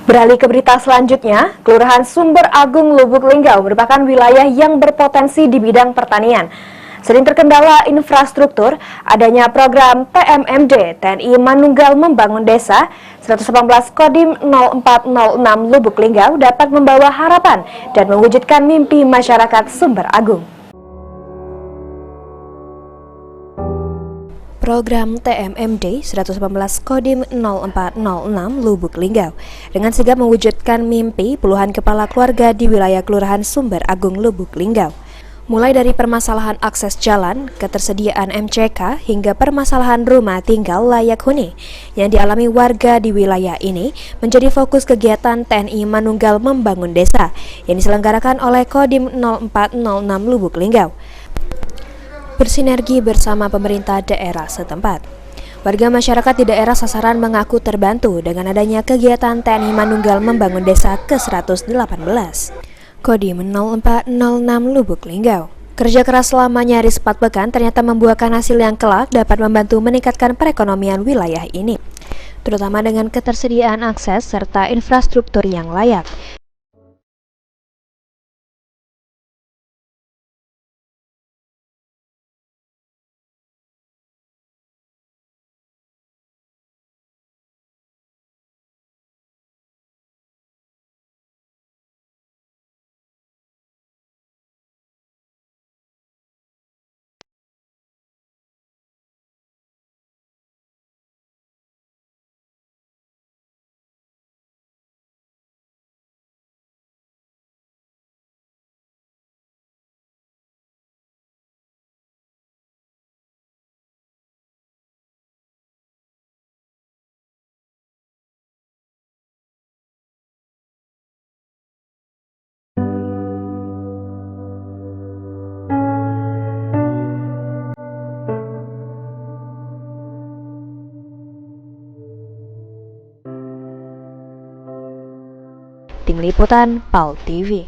Beralih ke berita selanjutnya, Kelurahan Sumber Agung Lubuk Linggau merupakan wilayah yang berpotensi di bidang pertanian. Sering terkendala infrastruktur, adanya program TMMD TNI Manunggal Membangun Desa 118 Kodim 0406 Lubuk Linggau dapat membawa harapan dan mewujudkan mimpi masyarakat Sumber Agung. Program TMMD 118 Kodim 0406 Lubuk Linggau dengan sigap mewujudkan mimpi puluhan kepala keluarga di wilayah Kelurahan Sumber Agung Lubuk Linggau. Mulai dari permasalahan akses jalan, ketersediaan MCK, hingga permasalahan rumah tinggal layak huni yang dialami warga di wilayah ini menjadi fokus kegiatan TNI Manunggal Membangun Desa yang diselenggarakan oleh Kodim 0406 Lubuk Linggau, bersinergi bersama pemerintah daerah setempat. Warga masyarakat di daerah sasaran mengaku terbantu dengan adanya kegiatan TNI Manunggal Membangun Desa ke-118 Kodim 0406 Lubuk Linggau. Kerja keras selama nyaris 4 pekan ternyata membuahkan hasil yang kelak dapat membantu meningkatkan perekonomian wilayah ini, terutama dengan ketersediaan akses serta infrastruktur yang layak. Tim Liputan PAL TV.